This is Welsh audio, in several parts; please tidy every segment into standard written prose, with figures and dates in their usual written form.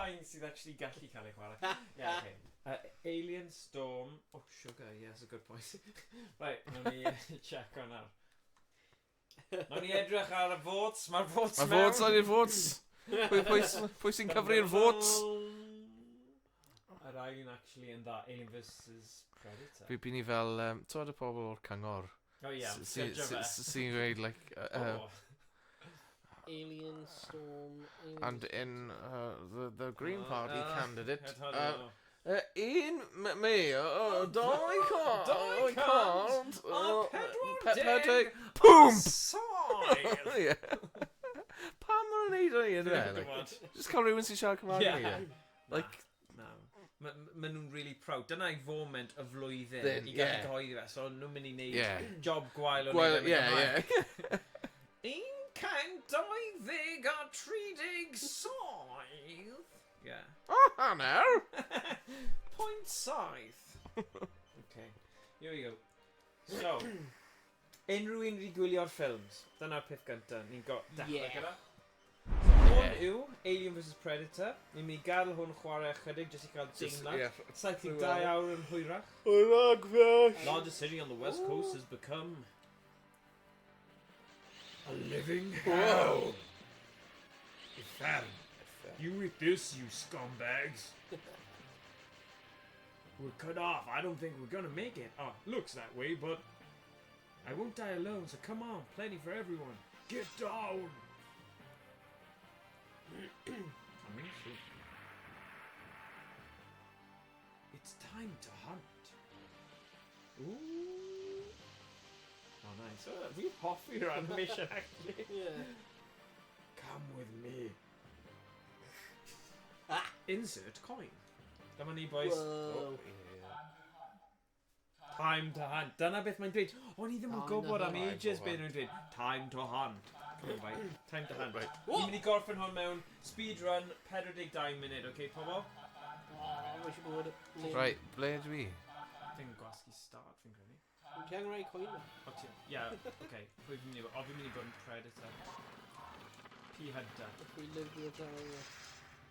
rhain sydd actually gallu cael ei chwarae. Yeah, okay. Alien Storm. Oh, sugar, yes, a good point. Right, nawn ni check on nawr. Nawn ni edrych ar y votes. Mae'r votes mewn. Mae'r votes ar i'r votes. Pwy sy'n cyfri'r votes? Yr ail actually yn da, Alien vs Predator. Fi ni fel, tywed y pobl o'r cyngor. Oh yeah, sy'n gweud, like... Alien Storm... And in the Green Party candidate... Un mae'r, dau cant... pedwar Pwmp! Soil! Pam ma'n neud o'n un? Just cael rhywun sy'n siarad Cymraeg ni. Like... Maen nhw'n really proud. Dyna i foment y flwyddyn i gael gyhoeddi fe. So nhw'n mynd i wneud job gwael o'n ei Gymraeg. 120 soil. Yeah. Oh, hanner! Point saith. Okay, here we go. So, unrhyw un wedi gwylio'r ffilms. Dyna'r peth gyntaf. Ni'n dechrau gyda. Hwn yw Alien vs Predator. Ni'n mynd i gadael hwn chwarae chydig jyst i cael deimlad. Saith i 2 awr yn hwyrach. Hwyrach fell! Largest city on the west coast has become a living hell. You eat this, you scumbags. We're cut off. I don't think we're gonna make it. Oh, looks that way, but I won't die alone, so come on. Plenty for everyone. Get down. It's time to hunt. Ooh. Oh, nice. Oh, we've hoffi around mission, actually. Yeah. Come with me. Insert coin. Dyma ni, boys. Whoa. Time to hunt. Dyna beth mae'n dweud. O'n i ddim yn gwybod am ages beth nhw'n dweud. Time to hunt. Come on, right. Time to hunt. Ni'n mynd i gorffen hwn mewn speedrun 42 munud, okay, pobol? Right, ble ydw i? Fi'n gwasgu start, fi'n credu. Ti'n rhoi coin na? Yeah, okay. Pwy fi'n mynd i bod? O, fi'n mynd i bod yn Predator. P Hunter. We live with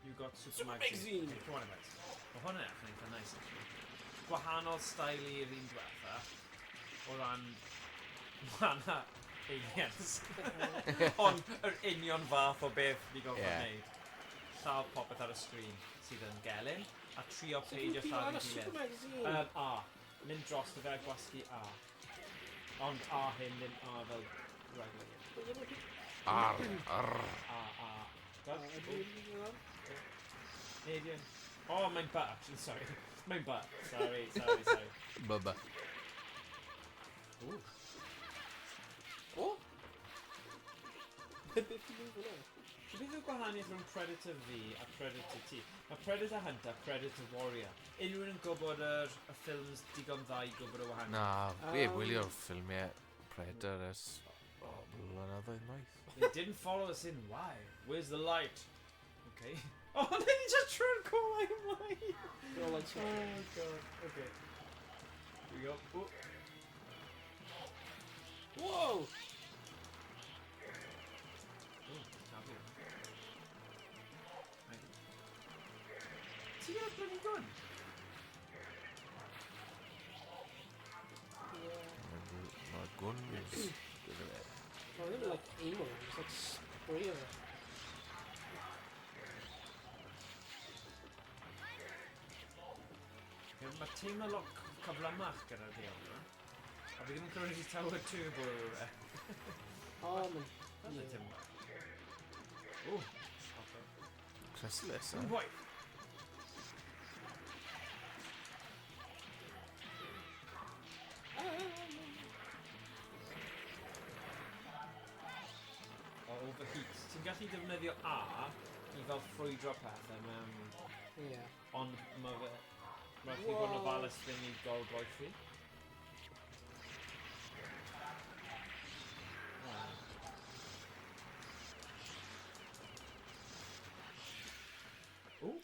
You got Super Magazine. Okay, come on, guys. O, hwnna eich eitha nice, actually. Gwahanol style i'r un diwetha. O ran... Mana aliens. Ond yr union fath o beth ni gofod wneud. Llaw popeth ar y sgrin sydd yn gelyn. A trio peidio lladd i gilydd. A. Mynd dros y fe gwasgu A. Ond A hyn, ddim A fel regular. Ar. A. Alien. Oh, mae'n butt, actually, sorry. Mae'n butt. Sorry. Bubba. Ooh. O? Beth ti'n mynd hwnna? Beth yw'r gwahaniaeth rhwng Predator V a Predator T? Mae Predator Hunter, Predator Warrior. Unrhyw yn gwybod y ffilms digon dda i gwybod y wahaniaeth? Na, fi heb wylio'r ffilmiau Predator ers... blynyddoedd maith. They didn't follow us in. Why? Where's the light? Okay. Oh, then he just turned cool like mine. Oh my god. Okay. Here we go. Oh. Whoa! Is he got a bloody gun? Mae'r gwn is... Oh, they're like ammo. It's like spray of it. Mae teimlo lot cyflymach gyda'r gêm yma. A fi ddim yn clywed i tawer turbo o fe. Oh, man. Falle teimlo. O! Chryslus, Good boy! O, overheat. Ti'n gallu defnyddio A i fel ffrwydro pethau mewn... Yeah. Ond mae fe... Rhaid chi bod yn ofalus ddim i gol boethu. Ooh.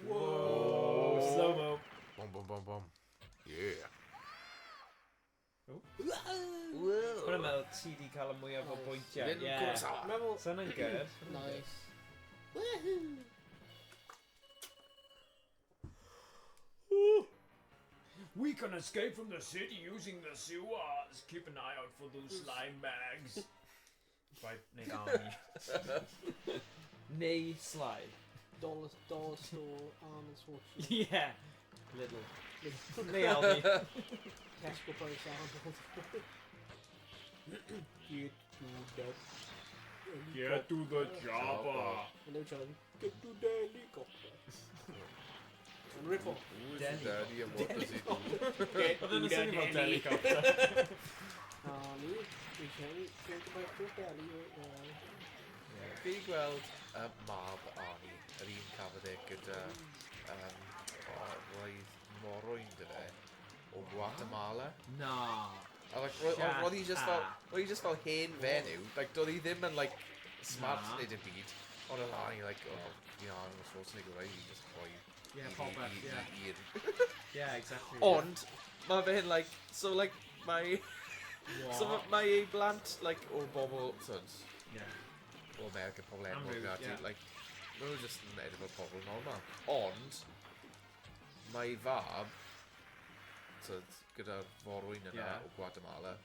Whoa! Slow-mo. Bom. Yeah. Hwna'n meddwl ti di cael y mwyaf o bwyntiau. Yeah. So yna'n good. Nice. can escape from the city using the sewers. Keep an eye out for those slime bags. Right, neu Arnie. Neu slide. Dollar store almonds watch. Yeah. Little. Neu Aldi. Tesco price almonds. Get to the chopper. And they're trying get to the helicopter. And rip off. Daddy, and what does he do? Get But then to the same the about deli. helicopter. Arnie, we can't think about your belly right now. Fi gweld mab Arnie, yr un cafodd e gyda roedd morwyn gyda o Guatemala. Nah. A like, roedd hi just fel hen fenyw, like, doedd hi ddim yn, like, smart Na. neu dim byd. Ond oedd Arnie, like, you know, I'm supposed to go right, he just boi. Yeah, pop up, yeah. Yeah, exactly. Ond, mae fe'n, like, so, like, mae... What? So mae ei blant, like, o bobl, sons, Yeah. o America, pobl enwog Amryw, ati, yeah. like, maen nhw just yn edrych fel pobl normal. Ond, mae ei fab, so, gyda'r forwyn yna Yeah. o Guatemala,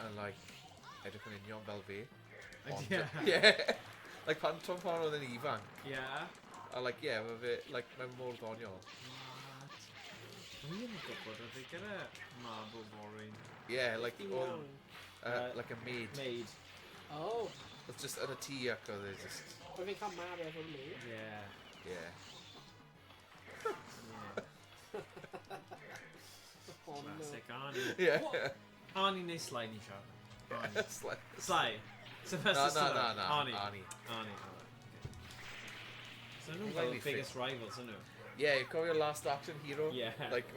yn, like, edrych yn union fel fi. Ond, Yeah. yeah. Like, pan Tom pan oedd yn ifanc, Yeah. a, like, yeah, mae fe, like, mae'n mor ddoniol. What? Dwi ddim yn gwybod oedd ei gyda mab o Warren. Yeah, like, Dim o, iawn. like a maid. Maid. Oh, It's just yn y tŷ ac oedd e just, oedd fi'n cael mab efo mi. Yeah. yeah. Yeah. Oh no. Classic Arnie. Yeah. Arnie neu Sly ni siarad. Arnie. Sly. Sly. Sylvester Stallone. No. Arnie. Arnie. Arnie. Okay. So nhw'n Well, fel we biggest rivals, ydyn nhw? Yeah, you call your last action hero? Yeah. Like,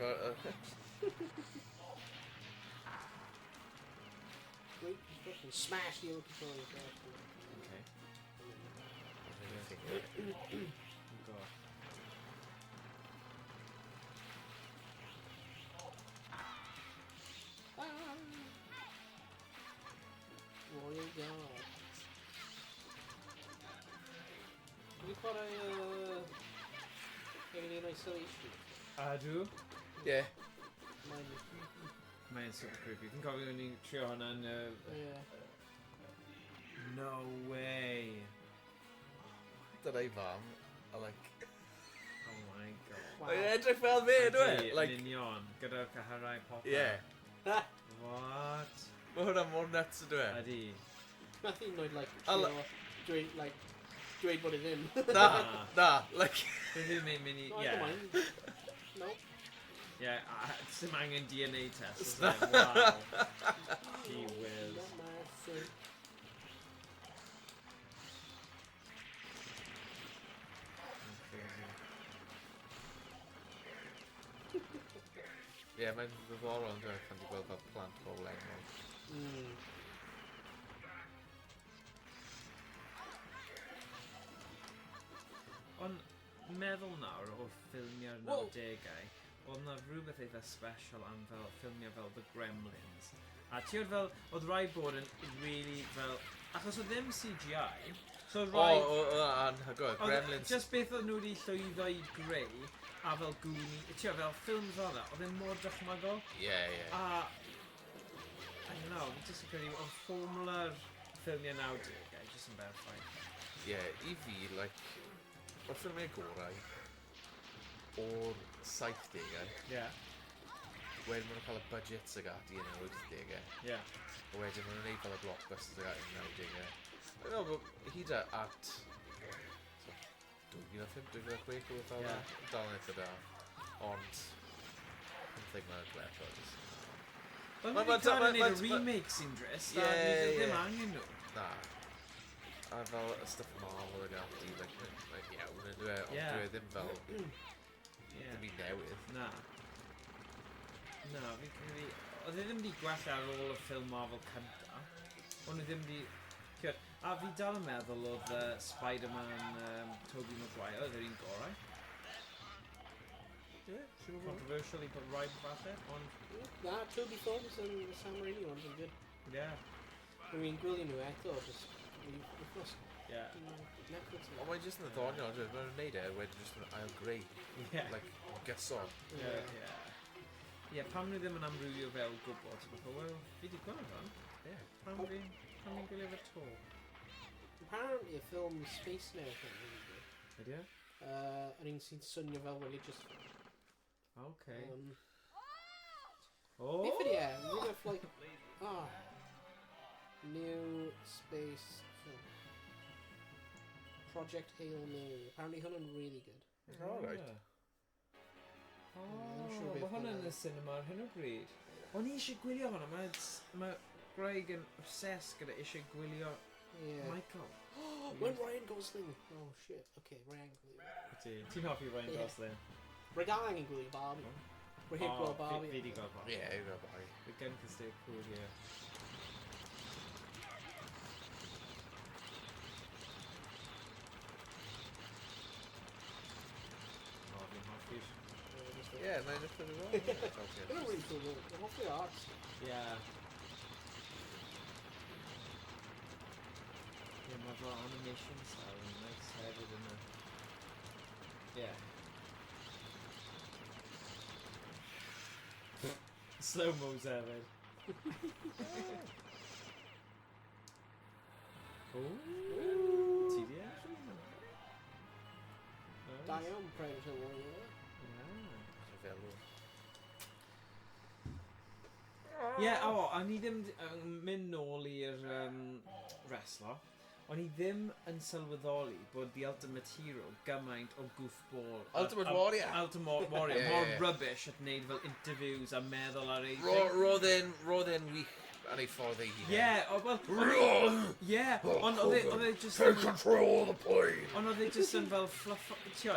Wait, fucking smash the other controller. Okay. yeah. Go. Warrior God. Have you chwarae Alien Isolation? Ydw. Yeah. Mine. Mae'n super creepy. Fi'n cofio ni'n trio hwnna'n... Yeah. No way. Dyna i fam, a like... Oh my god. Wow. Mae'n edrych fel fe, dwi? Ydi, Like, yn union. Gyda'r cyharau popper. yeah. What? Mae hwnna mor nuts, dwi? Ydi. Nothing like I'll- trio, dweud bod e ddim. Na, like... Beth yw'n mynd i... No, I don't Yeah. mind. No. Yeah, sim angen DNA test. It's like, wow. Gee whiz. Not my thing. Yeah, mae'n ddiddorol, dwi? Pan di gweld fel plant pobl enwog. Mm. Ond meddwl nawr o ffilmiau'r Wel- 90au, oedd na rhywbeth eitha special am fel ffilmiau fel The Gremlins. A ti oedd fel, oedd rhaid bod yn really fel, achos oedd ddim CGI, so oedd rhaid... Anhygoel, oedd Gremlins. just beth oedd nhw wedi llwyddo i greu, a fel gwni, ti oedd fel ffilm fel yna, oedd e'n mor dychmygol. Yeah, yeah. A... I don't know, fi jyst yn credu, oedd ffomula'r ffilmiau 90au, jyst yn berffaith. Yeah, i fi, like... O'r ffilmiau gorau o'r 70au, Yeah, wedyn maen nhw'n cael y budgets ag ati yn yr 80au, yeah. a wedyn maen nhw'n neud fel y blockbusters ag ati yn yr 90au. Dwi'n meddwl bod hyd at... 2005, 2006 o fel Ie. yna, dal yn eitha da. Ond... 15 mlynedd diwethaf, jyst... Ond Ma- ni'n ma- cael ma- ei wneud y ma- remakes sy'n drist, a Ie, ni ddim ie. angen nhw. Na. A fel y stuff Marvel ag ati, like, mae'n iawn yn dwi, ond Ie. dwi ddim fel... Ie. Dim i newydd. Na. Na, fi'n credu... Oedd e ddim wedi gwella ar ôl y ffilm Marvel cynta. Ond e ddim wedi... Cyd, a fi dal yn meddwl oedd Spider-Man Tobey Maguire, oedd yr un gorau. Yeah, sure. Controversial i bod rhaid falle, ond... Na, Toby Films and the Sam Raimi ones are good. Yeah, I mean, gwylio nhw eto, just... Wythnos. yeah. Netflix. Ond mae'n jyst yn ddoniol, mae'n nhw'n neud e, wedyn jyst yn ail greu. Yeah. Like, gyson. Yeah, yeah. Ie, pam ni ddim yn amrywio fe o gwbl, ti'n meddwl, wel, fi di gweld hwn. Ie. Pam fi'n gwylio fe to? Apparently, y ffilm Space Nerd yn really good. Ydy e? Yr un sy'n swnio fel religious film. Oce. Beth ydy e? Rid of like... New space film. Project Hail Mary. Apparently hwnna'n really good. Alright. Mae hwnna'n yn y cinema ar hyn o bryd. O'n i eisiau gwylio hwnna, mae Greg yn obsessed gyda eisiau gwylio Michael. When Ryan Gosling... Oh shit, okay, Ryan Gosling. Ti'n hoffi Ryan Gosling? Rhaid yn gwylio Barbie. We're here gweld Barbie. Fi di gweld Barbie. Ie, yw gweld Barbie. The gun can stay cool here. Fi'n hoffi'r... Ie, mae'n edrych yn ymwneud. It's really cool, though. Hopefully arts. Yeah. Yeah, mae fel animation style yn nice hefyd yna. Yeah. Slow-mos hefyd. Ooh. Ti di actually? Da iawn, Predator Warrior. Ie, a ni ddim yn mynd nôl i'r wrestler. O'n i ddim yn sylweddoli bod The Ultimate Hero gymaint o goofball. Ultimate Warrior? Ultimate Warrior. Ie, Mor ie. rubbish at wneud fel interviews a meddwl ar ei... Roedd e'n wych yn ei ffordd ei hun. Ie, wel... Ie, ond oedd e just... Take control of the plane! Ond oedd e just yn fel fluff... Ie,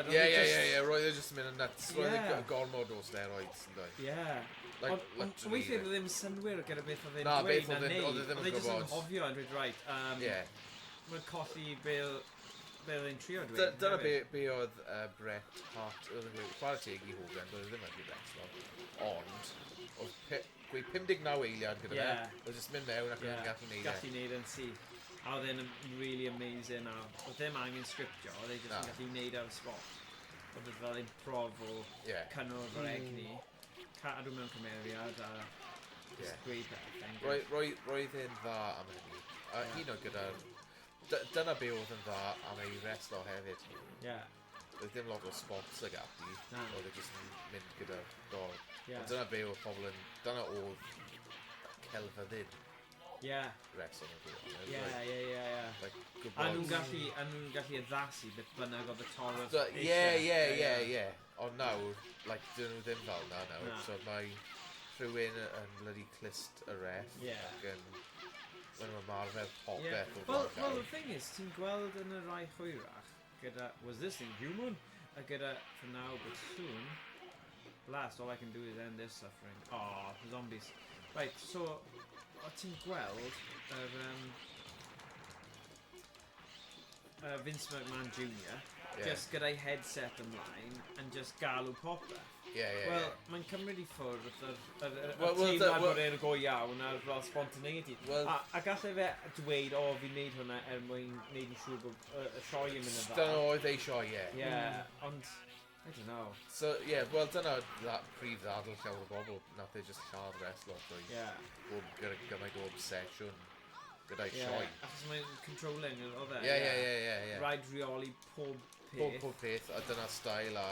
roedd e just yn mynd yn nuts. Roedd e Ie. gormod o steroids yn dweud. Ie. Like, Ond weithiau oedd ddim synwyr gyda beth oedd e'n Na, dweud beth na oedd e neud. ddim yn Oedd e just yn gwybod. hofio yn dweud, right, Ie. mae'n colli beth e'n trio dweud. Dyna be oedd Bret Hart, oedd yn gweud, chwarae teg i Hogan, doedd e ddim yn gwneud wrestler. Ond, oedd gweud 59 eiliad gyda fe, oedd jyst mynd mewn ac yn gallu neud e. Gallu neud yn syth. A oedd e'n really amazing, a oedd ddim angen sgriptio, oedd e jyst yn gallu neud ar y spot. Oedd e fel improv o cynnwr o'r egni, cadw mewn cymeriad a just gweud beth. Roedd e'n dda am hynny. A un o gyda... Dyna be oedd yn dda am ei wrestler hefyd. Ie. Roedd ddim lot o spots ag ati. Oedd e jyst yn mynd gyda dol. Ond dyna be oedd pobl yn... Dyna oedd celfyddin. Wrestler yn gwybod. Ie. A nhw'n gallu addasu beth bynnag oedd y torf eisiau. Ie. Ond nawr, dyn nhw ddim fel na nawr. So mae rhywun yn bloody clist y ref. Ac yn... Mae'n ymarfer popeth o Well, the thing is, ti'n gweld yn y rai hwyrach gyda, was this thing human? A gyda, for now, but soon, blast, all I can do is end this suffering. Oh, zombies. Right, so, o ti'n gweld Vince McMahon Jr. Just gyda'i headset ymlaen and just galw popeth. Wel, mae'n cymryd i ffwrdd y teimlad bod e'n go iawn a'r fel spontaneity. A gallai fe dweud, fi'n neud hwnna mwyn neud yn siŵr bod y sioe yn mynd yn dda. Dyna oedd ei sioe, Ond, I don't know. So, wel, dyna prif ddadl llawer o bobl. Nath e just lladd wrestler bod gymaint o obsesiwn gyda'i sioe. Achos mae'n controlling, oedd e? Ie. Rhaid reoli pob peth. Pob peth, a dyna stael a...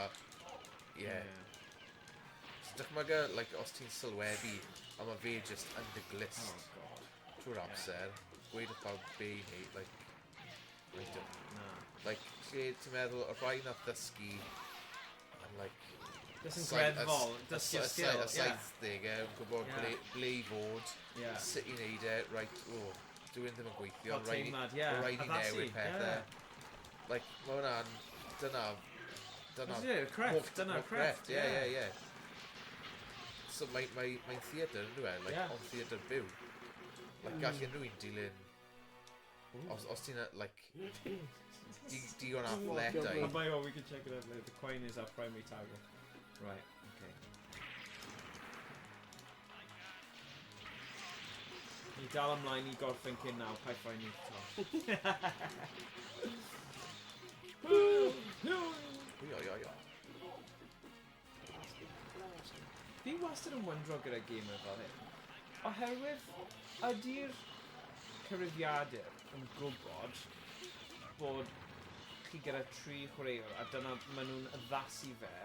Dychmyga, os ti'n sylwebu, a mae fe just yn dy glist trwy'r amser, gweud o pawb be i neud, lle ti'n meddwl, y rhai nath ddysgu yn, Just yn greddfol, dysgu'r skill. Y 70, yn gwybod ble i fod, sut i neud e, dwi'n ddim yn gweithio, rhaid i newid pethau. Mae hwnna'n, dyna crefft, ie. So mae'n theatr, yn dweud, ond theatr byw. Gall unrhyw un dilyn, os ti'n, digon athletau. We can check it out later. The coin is our primary target. Right, okay. Ni dal ymlaen i gorffen cyn naw, paid ffain ni to. fi wastad yn wyndro gyda gamer fel hyn. Oherwydd, ydy'r cyfrifiadur yn gwybod bod chi gyda 3 chwaraewr a dyna maen nhw'n addasu fe,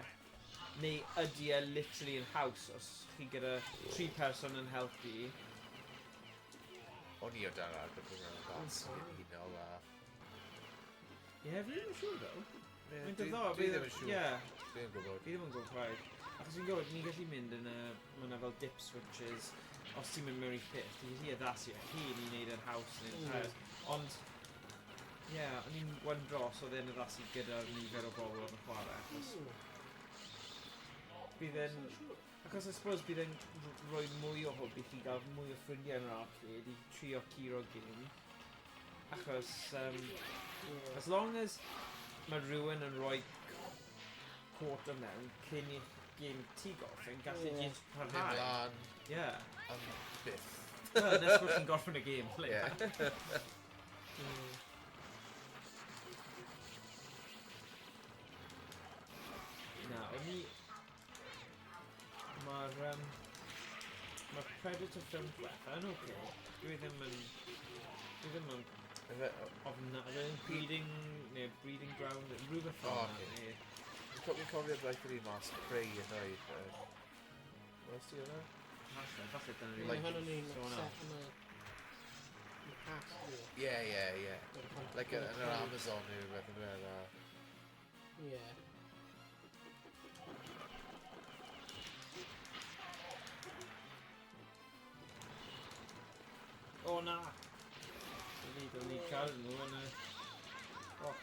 neu ydy e literally yn haws os chi gyda 3 person yn helpu? O'n i o dan ar gyfer yn addasu yn unol a... Ie, fi ddim yn siŵr ddo. Dwi ddim yn siŵr. Ie. Dwi ddim yn gwybod. Fi ddim yn gwybod chwaith. Achos fi'n gwybod, ni'n gallu mynd yn y... Mae yna fel dip switches. Os ti'n mynd mewn i peth, ti'n gallu addasu a chi ni'n neud yn haws neu'n haws. Ond... Ie, o'n i'n wyndro os oedd e'n addasu gyda'r nifer o bobl yn y chwarae. Achos... Bydd e'n... Achos I suppose bydd e'n rhoi mwy o hwb I chi gael mwy o ffrindiau yn yr arcade I trio curo game. Achos... as long as mae rhywun yn rhoi quarter mewn cyn I game ti gorffen, gallu just parhau. Ymlaen. Ie. Am byth. Well, nes bod chi'n gorffen y game, lle. Na, o'n I... Mae'r Predator film diwetha yn oce. Dwi ddim yn... Ofnadwy, breeding ground, rhywbeth fel yna. Fi'n cofio blaeth yr un mas Creu yn oed. Oes ti yna? Falle dyna Mae hwnnw'n un set yn y past. Ie. Like yn yr Amazon neu rhywbeth yn dweud. Ie. O na! Dylen ni cael nhw yn y box.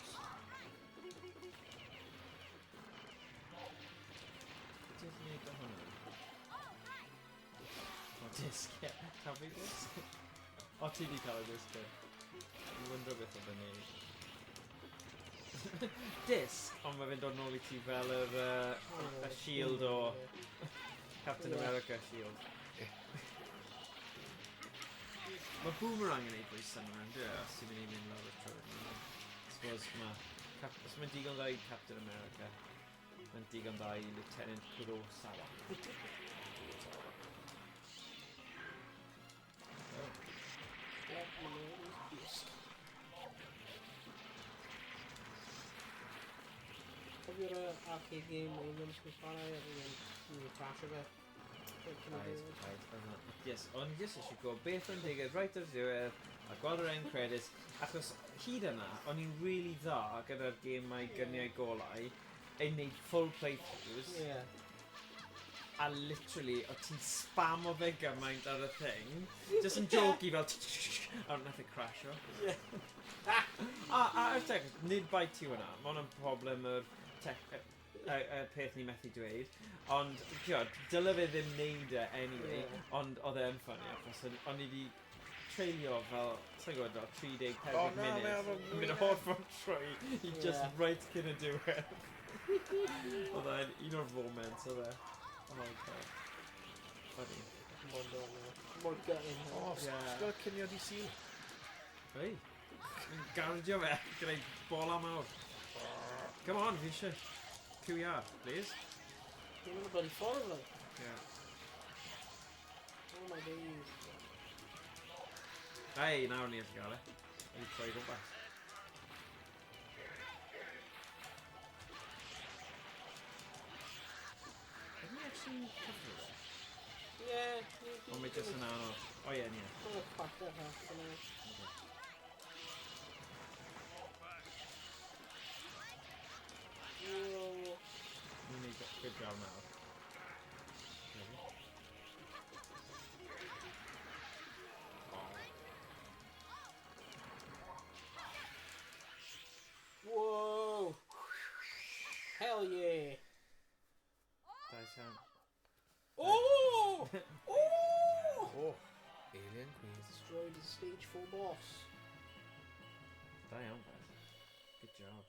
Beth ydych chi'n neud o hwnna? O, disc, ie. Cael fi disc? O, ti di cael y disc, ie. Dwi'n wyndro beth oedd yn neud. Disc, ond mae fe'n dod nôl I ti fel y shield o Captain America shield. Mae Boomerang yn ei bwys yna, yn dweud, os ti'n mynd I mynd lawr y tro. Suppose os mae'n digon dda I Captain America, mae'n digon dda I Lieutenant Kurosawa. Cofio'r arcade game o YnChwarae yn crash o fe? Yes, ond jyst eisiau gwybod beth yn digwydd right o'r diwedd a gweld yr end credits achos hyd yna o'n i'n really dda gyda'r gemau gyniau golau ein wneud full playthroughs a literally o ti'n spamo fe gymaint ar y thing just yn jokey fel a nath e crasho a tech, nid bai ti hwnna mae hwnna'n problem yr y peth ni methu dweud ond dyle fe ddim neud e anyway ond oedd e'n ffynnu achos o'n I di treulio fel sa'n gwybod 30-40 munud yn mynd o holl ffordd trwy I just right cyn y diwedd oedd e'n un o'r moments oedd e oh god funny Mor gutting Sgol cynio di syl hei yn gardio fe gyda'i bola mawr come on fi eisiau QR, please. You're in a bloody ffordd though. Yeah. Oh my days. Hey, nawr ni allu gael e. I'll troi gwmpas. Have we actually covered it? Yeah. Ond mae jyst yn anodd. O ie, nie. Mae'n cracked it half an hour. Whoa. You need a good job now. Whoa! Hell yeah! Da iawn. Oh! Oh! Alien Queen. Destroyed the stage 4 boss. Da iawn, Beth. Good job.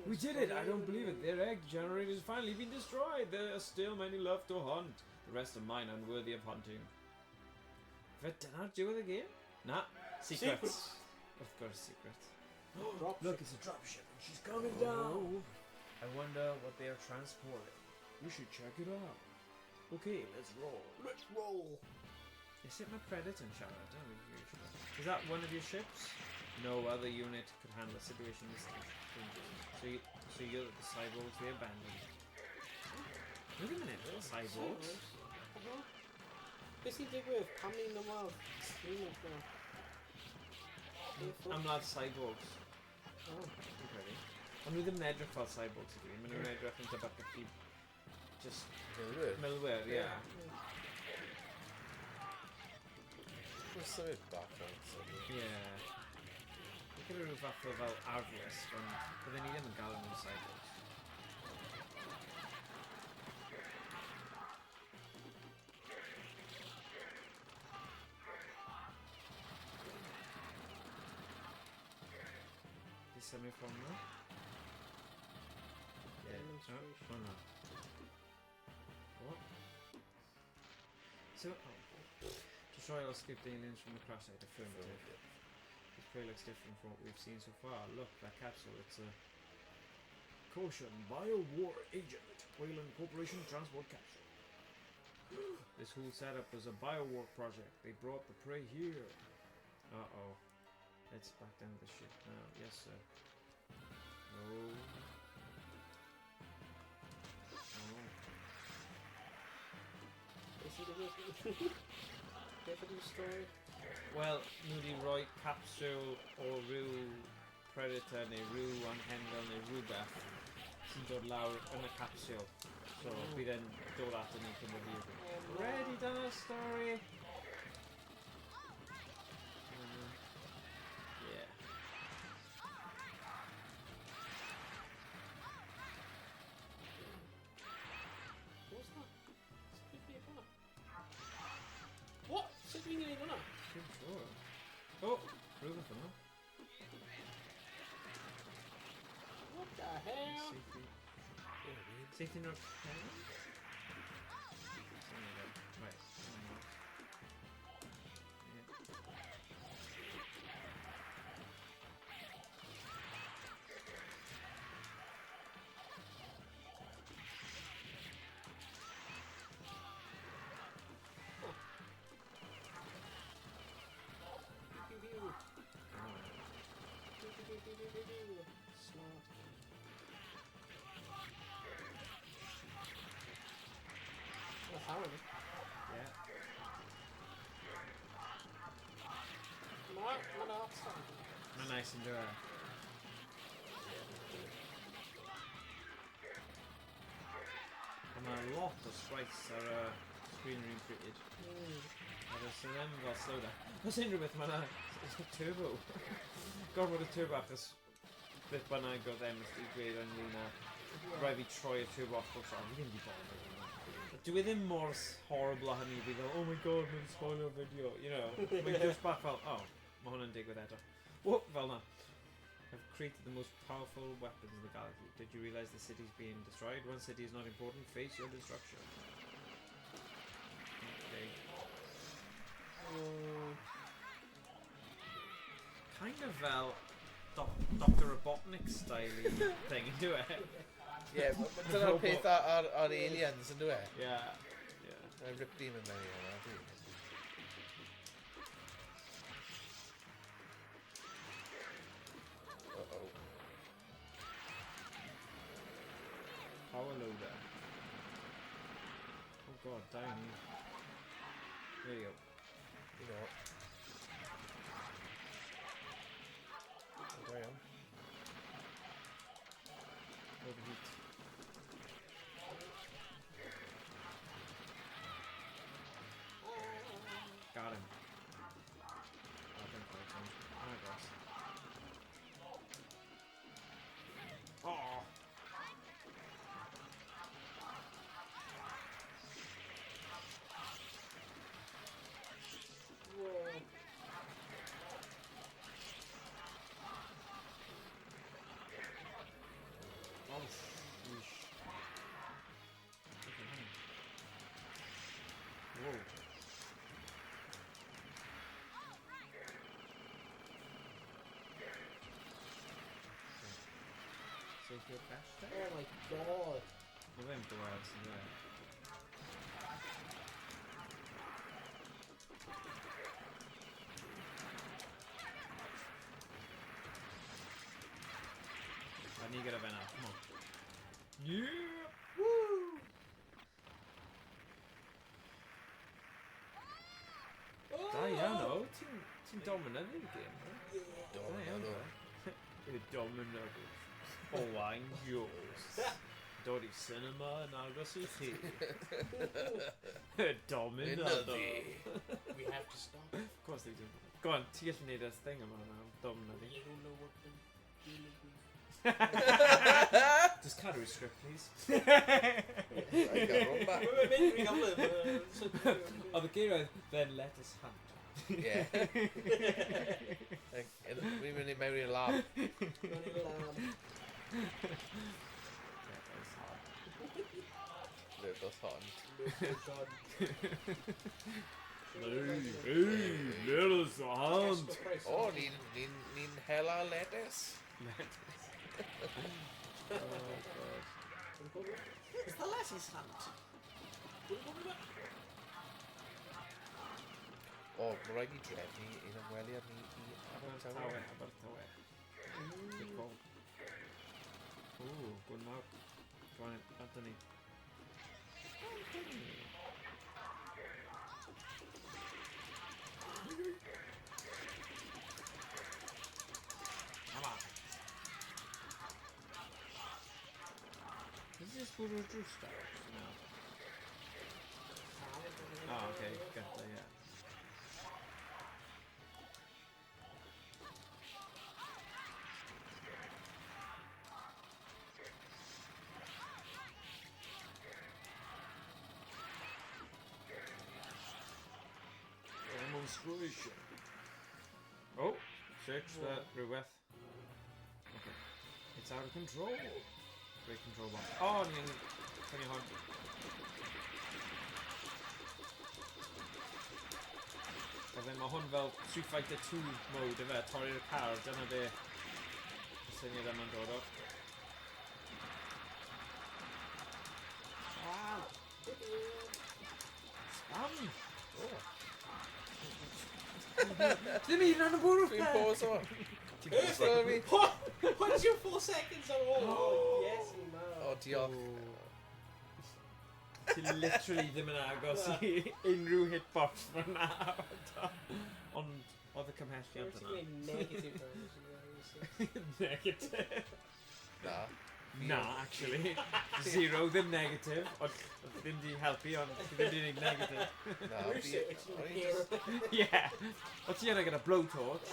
We did it! I don't believe it. Their egg generator has finally been destroyed. There are still many left to hunt. The rest of mine unworthy of hunting. Fe dyna'r diwedd y game? Na. Secrets. Of course, secrets. Drop Look, it's a dropship. She's coming down. I wonder what they are transporting. We should check it out. Okay, let's roll. Let's roll. Is it my Predator and Chwarae? I don't know if you're sure. Is that one of your ships? No other unit could handle a situation this dangerous. So you're the cyborgs we abandoned. Wait a minute, cyborgs? Beth sy'n digwydd? Pam ni'n normal? I'm not cyborgs. Oh. Okay. Ond nhw ddim yn edrych fel cyborgs ydw i. Maen nhw'n edrych yn debyg i just... Milwyr, yeah. What's the background? Yeah. Gyda rhyw fath o fel arflus, ond bydden ni ddim yn gael nhw'n cyborgs. Di symud ffôn nhw? Oh no. What? So, destroy all escaped aliens from the crash site. Affirmative. This prey looks different from what we've seen so far. Look, that capsule, it's a... Caution, bio-war agent. Wayland Corporation transport capsule. This whole setup was a bio-war project. They brought the prey here. Uh-oh. Let's back down the ship now. Yes, sir. No. Wel, nhw wedi rhoi capsule o ryw Predator neu ryw anghenfil neu rhywbeth sy'n dod lawr yn y capsule. So bydd e'n dod at ni cyn bod fi. Ready, done a story? Yeah. What's that? What? Sut dwi'n gwneud hwnna? Good sure. Oh, rhywbeth yma. What the hell? Safety note 10? Right. Smart. Oh, Howard. Yeah. Mark, mae'n awesome. Mae'n nice yn dweud. Mae lot o sprites ar y screen room created. A does ddim fel slowdown. Os unrhyw beth mae yna turbo. Gorfod y turbo achos beth bynnag oedd MS i gweud ynglyn â rai fi troi y turbo off bob tro. Fi ddim di bod yn dwi ddim mor horrible a hynny fi fel, oh my god, mae'n spoiler fideo, you know. Mae'n just bach fel, oh, mae hwnna'n digwydd eto. Whoop, fel na. I've created the most powerful weapons in the galaxy. Did you realize the city's being destroyed? One city is not important. Face your destruction. Okay. Kind of fel Dr. Robotnik style thing, do it? Yeah, dyna'r peth ar aliens, yn dwi? Yeah. I ripped them in mewn i hwnna, dwi. Uh-oh. Power loader. Oh god, down here. There you go. You know what? There I am. Overheat. Got him. I think that's him. Oh, I guess. Oh! Whoa. Oh, Sacred Festa? Oh my god. Mae fe'n gweld sy'n dweud. A ni gyda fe na, come on. Yeah! Woo! Da iawn o, ti'n dominant i'r gêm. Dominant o. Y dominant. Owain Jones. Dod i cinema yn agos I chi. Y dominant o. We have to stop. Of course they do. Go on, ti gallu neud y thing yma na, dominant You I. don't know what the deal is. Just cadw your script, please. I got one back. Oedd y geiriau, then let us hunt. Yeah. Fi'n mynd I mewn i'r lab. Little hon. Let us hunt. O, ni'n hela lettuce. Is that Lassie's hunt? O, mae rhaid I drefnu un ymweliad ni I Abertawe. Abertawe. Good call. Ooh, good mawr. Go on, Anthony. Come on. Is this Buru Drewster? No. Oh, okay, got that, yeah. Demonstration. Oh, search that rhywbeth. Okay. It's out of control. Great control box. Oh, ni'n tynnu hon. Mae hwn fel Street Fighter 2 mode efe, torri'r car, dyna be y syniad yma'n dod o. Wow! Spam! O. Ddim un yn y bwrw Fi'n pause o. Ti'n pause o fi? What's your 4 seconds on all? Oh, yes, no. O, diolch. Ti literally ddim yn agos I unrhyw hitbox fyna. Ond oedd y cymhelliad yna. Negative. Negative. Na. Na, actually. Zero, ddim negative. Ond ddim di helpu, ond ddim di neud negative. Na, fi... Yeah. O ti yna gyda blowtorch.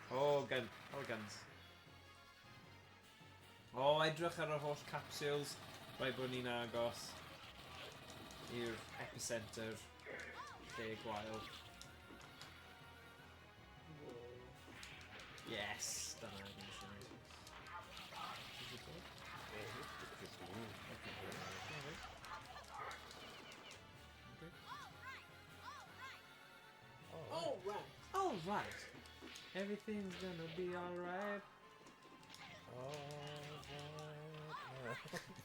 Oh, right. Oh, guns. O, edrych ar y holl capsules. Rai bod ni'n agos i'r epicenter lle gwael. Yes, dyna ni'n siarad. Oh, right. All right. Everything's gonna be alright.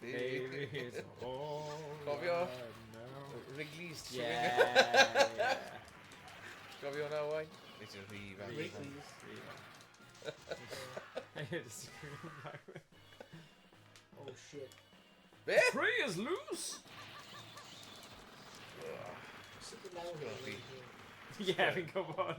Baby, it's all Cofio? right now. Wrigley's. Yeah. Cofio na, Owain? It's a rhif. Wrigley's. I heard a scream back there. Oh, shit. Be? Prey is loose! Sitting down Filthy. Yeah, fi'n gwybod.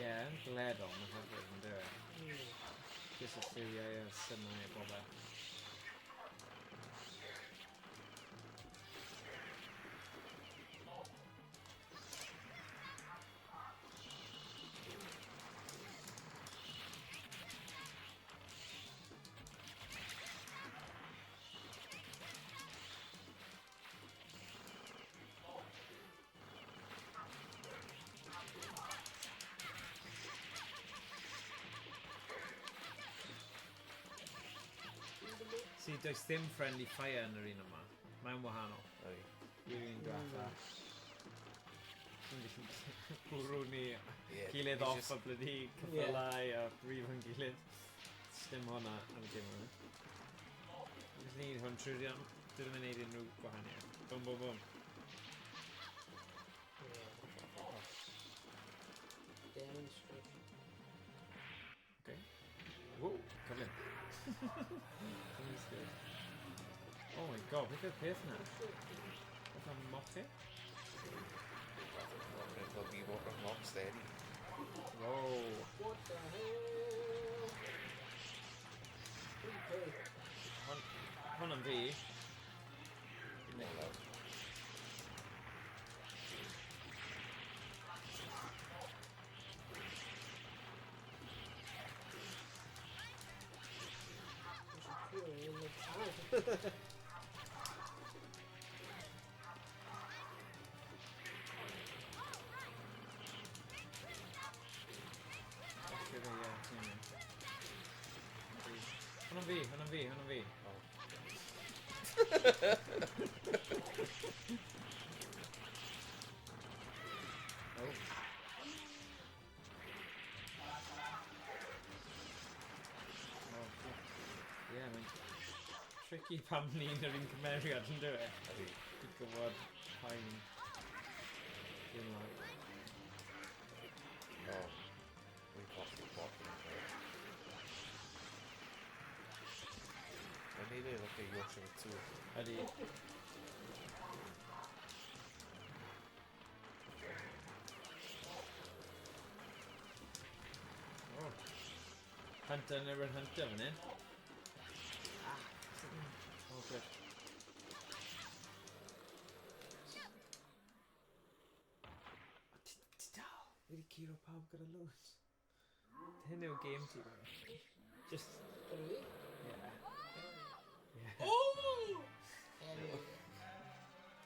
Ie, yn gledol, mae'n hyfryd yn dweud. Jyst y lliwiau a symau a bobau. See, does ddim friendly fire yn yr un yma. Mae'n wahanol. I'r un diwetha. Dwi'n gallu bwrw ni gilydd off a blydi cyffylau a brif yn gilydd. Sdim hwnna yn y gym yma. Dwi'n gwneud hwn trwy'r iawn. Dwi'n gwneud unrhyw gwahaniaeth. Bwm, bwm, bwm. Okay. Whoa, cyflym. Oh my god, beth yw'r peth na? Beth am mochi? It'll be walking along steady. Whoa. What the hell? Hwn am fi. Hwn am fi. Oh. Yeah, mae'n tricky pam ni'n yr un cymeriad yn dweud. Dwi'n gwybod pa'n dim like. Oh, we've got the bottom of it. I need to look at Yorkshire too. Ydy. Oh. Hunter never hunter fan hyn. Oh, good. Fi wedi curo pawb gyda loads. Hyn yw'r game ti. Just... Yeah. Oh!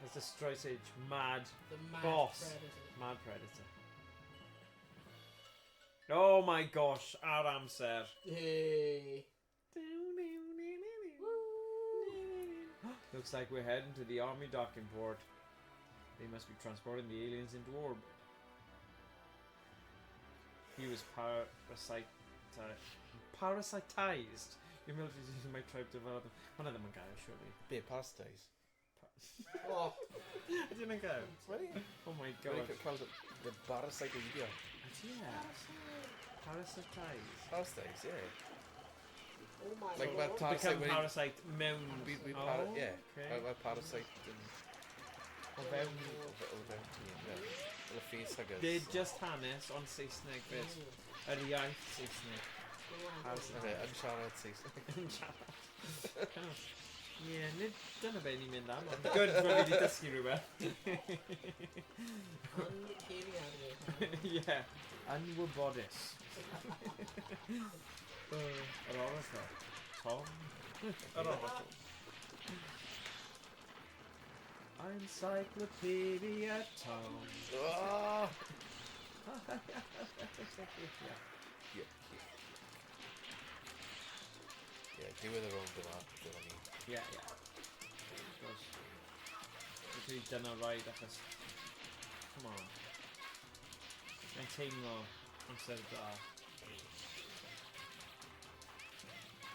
That's the Strike Age mad The boss. Predator. Mad Predator. Oh my gosh, ar amser. Hey. Looks like we're heading to the army docking port. They must be transporting the aliens into orb. He was parasitized. Your military is using my tribe to develop them. One of them guy, surely. Be parasitized. Oh. I didn't go. Oh my god. The parasite idea. Yeah. Parasitized. Parasitized, yeah. Oh my Like god. when parasite, Become parasite mewn. Yeah. Okay. When parasite and O fewn. yeah. Little face huggers. They just hanes on Saesneg bit. Yr iaith Saesneg. Okay, uncharted Saesneg. Ie, nid dyna be ni'n mynd am. Good, bod fi wedi dysgu rhywbeth. Ie, anwybodus. Yr orau Tom. Yr orau Encyclopedia Tom. Oh! Yeah, do with their own demand, do I mean. Yeah. Gosh. Dwi'n dyna rhaid achos... Come on. Mae'n teimlo amser da.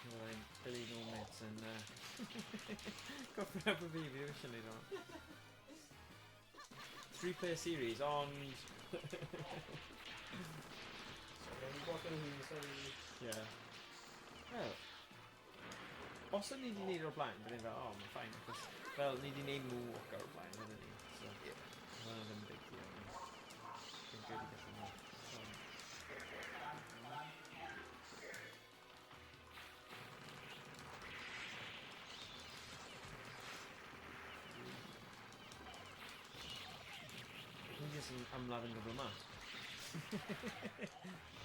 Byddai'n Billy Nomits yn... Goffi efo fi eisiau neud o'n. 3-player series, ond... Yeah. Well... Os o'n ni wedi neud o'r blaen, byddai'n fel, oh, mae'n ffain, achos fel ni wedi neud Moonwalker o'r blaen, ydyn ni. So, yeah. Hwna'n ddim big deal. Dwi'n good i gallu neud. jyst yn ymladd yn gyflym yma.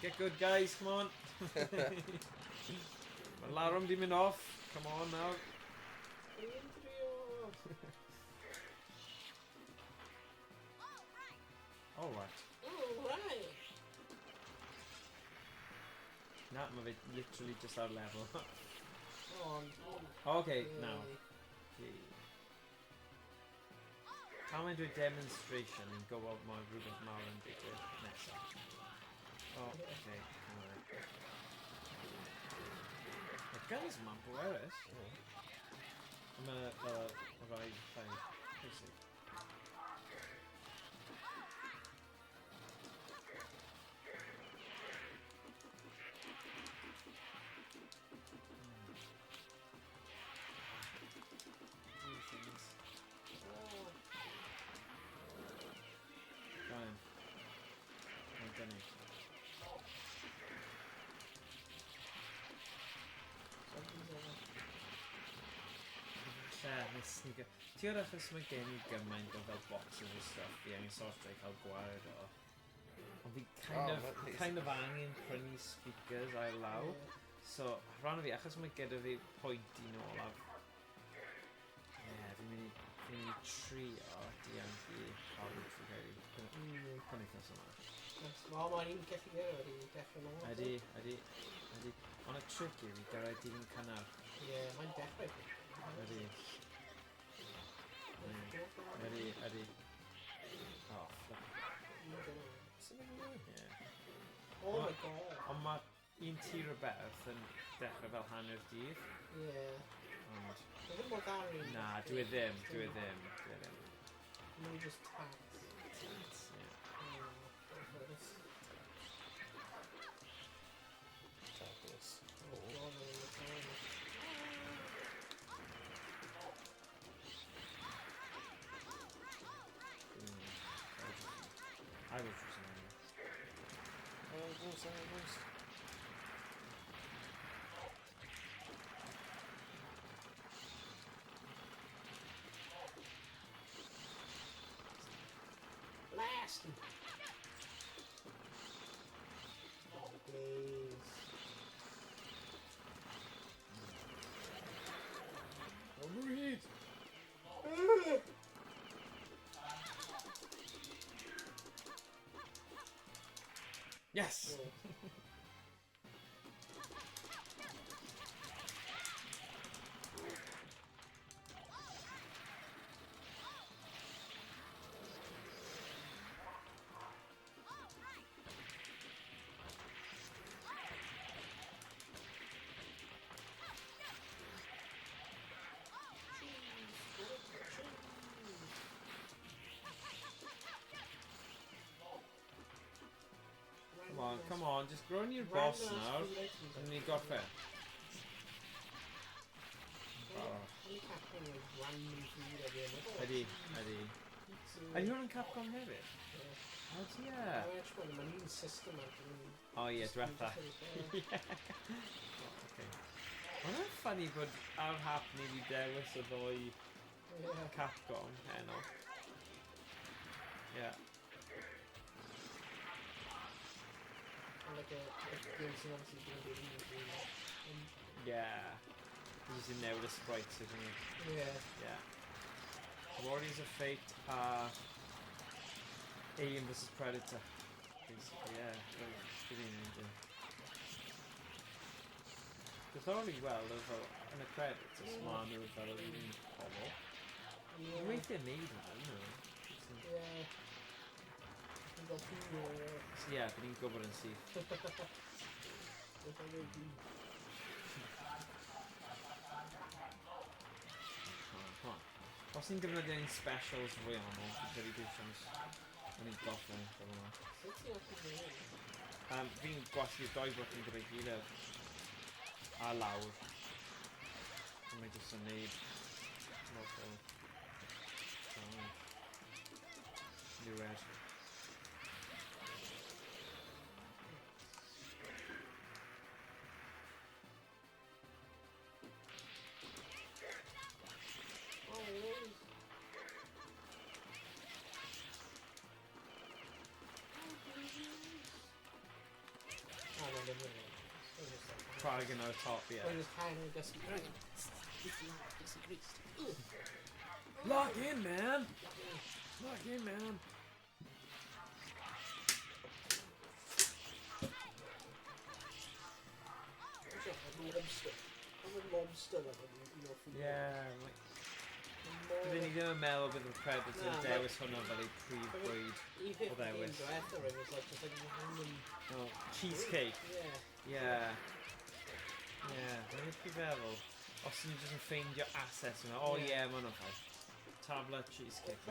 Get good, guys, come on. Mae'r larwm di mynd off. Come on now. All right. Na, mae fe literally just ar level. Okay, now. Can I do a demonstration and go out my rhywbeth mawr yn digwydd nesaf? Oh, okay. Alright. The guns yma'n bwerus. Mae rai llai bwysig. Ti'n gwybod achos mae gen i gymaint o fel boxes o stuff fi angen sortio i cael gwared o. Ond fi kind of angen prynu speakers a'r law. So, rhan o fi, achos mae gyda fi pwynt i nôl af. Fi'n mynd i trio dianc i cael trwy gael penwythnos yma. Wel, mae'n un gallu gael wedi dechrau nôl. Ydy. Ond y trick i fi gyrraedd dilyn cynnar. Ie, mae'n dechrau. Ydy. Oh, flip. Oh my god. Ond mae un tir o berth yn dechrau fel hanner dydd. Ie. Ond... Dwi'n bod ar un. Na, dwi ddim. Mae'n just tax. Fabulous. I will choose an animal. Blast him! Oh, please. Overheat! Yes! Come on, just grow your boss now, and you got fair. Ydy. Are you on Capcom hefyd? O, ti ie. Mae'n un system ar O ie, diwetha. Mae'n ffynnu bod ar hap ni wedi dewis o ddwy Capcom heno. Ie. Like a game sy'n obviously going to be Yeah. He's in there with the sprites, isn't he? Yeah. Warriors of Fate are Alien vs Predator. Basically, yeah. Good evening. Dwi'n thoroughly well yn y credits os ma'n nhw fel yr un pobl. Dwi'n weithio'n neud hwnna, Ie. Ie, bydd ni'n gwybod yn syth. Os ni'n defnyddio un specials fwy aml, fi'n credu dwi'n siams o'n i'n goffi fel yma. Fi'n gwasgu'r doi bwtyn gyda'i gilydd a lawr. A mae jyst yn neud lot o niwed. Cymraeg ar top, ie. When his hand gets right. Greased. Lock in, man! Lock in, man! Lobster like Yeah, like... Dyn ni ddim yn meddwl bydd y Predator yn dewis hwnna fel ei prif bwyd o ddewis. Oh, cheesecake. Yeah. Yeah, mae'n rhaid i feddwl. Os ydyn ni jyst yn ffeindio assets yma, oh yeah, mae hwnna'n ffaith. Tablet cheesecake.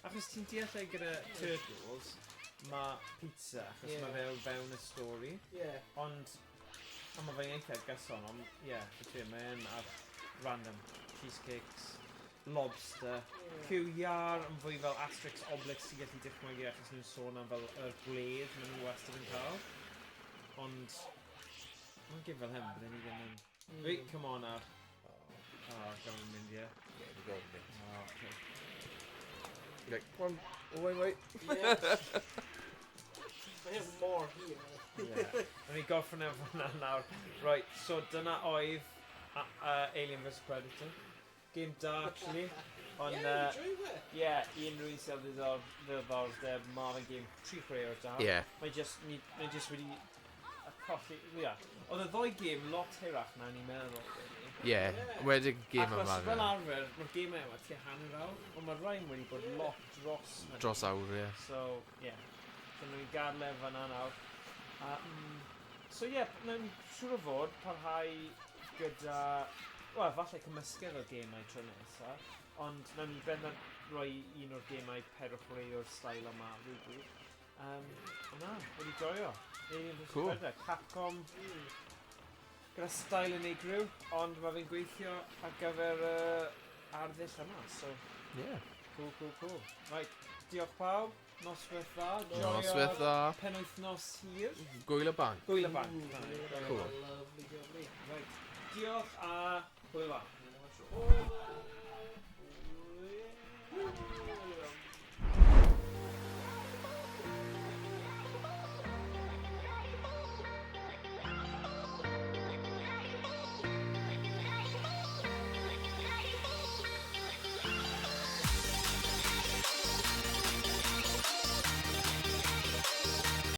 Achos ti'n deall ei gyda turtles, mae pizza, achos mae fe o fewn y stori. Ond, a mae fe'n eitha gyson, ond mae'n ar random cheesecakes, lobster, criw yn fwy fel Asterix Obelix sy'n gallu dychmygu achos nhw'n sôn am fel yr gwledd maen nhw wastad yn cael. Ond, mae'n gif fel hyn, byddwn ni ddim yn... Wait, come on ar. Gawn ni'n mynd, ie. Yeah, we're going to Okay. Okay, come on, Owain, wait. I have more here. Yn ei goffyn efo hwnna nawr. Right, so dyna oedd Alien vs Predator. Game da, actually. Ond, unrhyw un sy'n ddiddordeb, mae'n game 3 chwarae da. Mae jyst wedi colli, Oedd y ddoi game lot hirach na ni'n meddwl. Wedi'r game yma. Achos fel arfer, mae'r game yma tua hanner awr, ond mae'r rhain wedi bod lot dros awr, So, dyna ni gadle fan'na nawr. Na'n siŵr o fod parhau gyda... Wel, falle cymysgedd o gemau tro nesa, ond nawn ni bendant rhoi un o'r gemau perchwarae o'r stael yma rhywbryd. Wedi joio. Cool. Capcom gyda stael yn ei griw, ond mae fe'n gweithio ar gyfer arddull yma, so... Cool. Right, diolch pawb, noswaith dda, joio penwythnos hir. Gwyl y bang. Cool. Lovely. Right, diolch a hwyl fawr.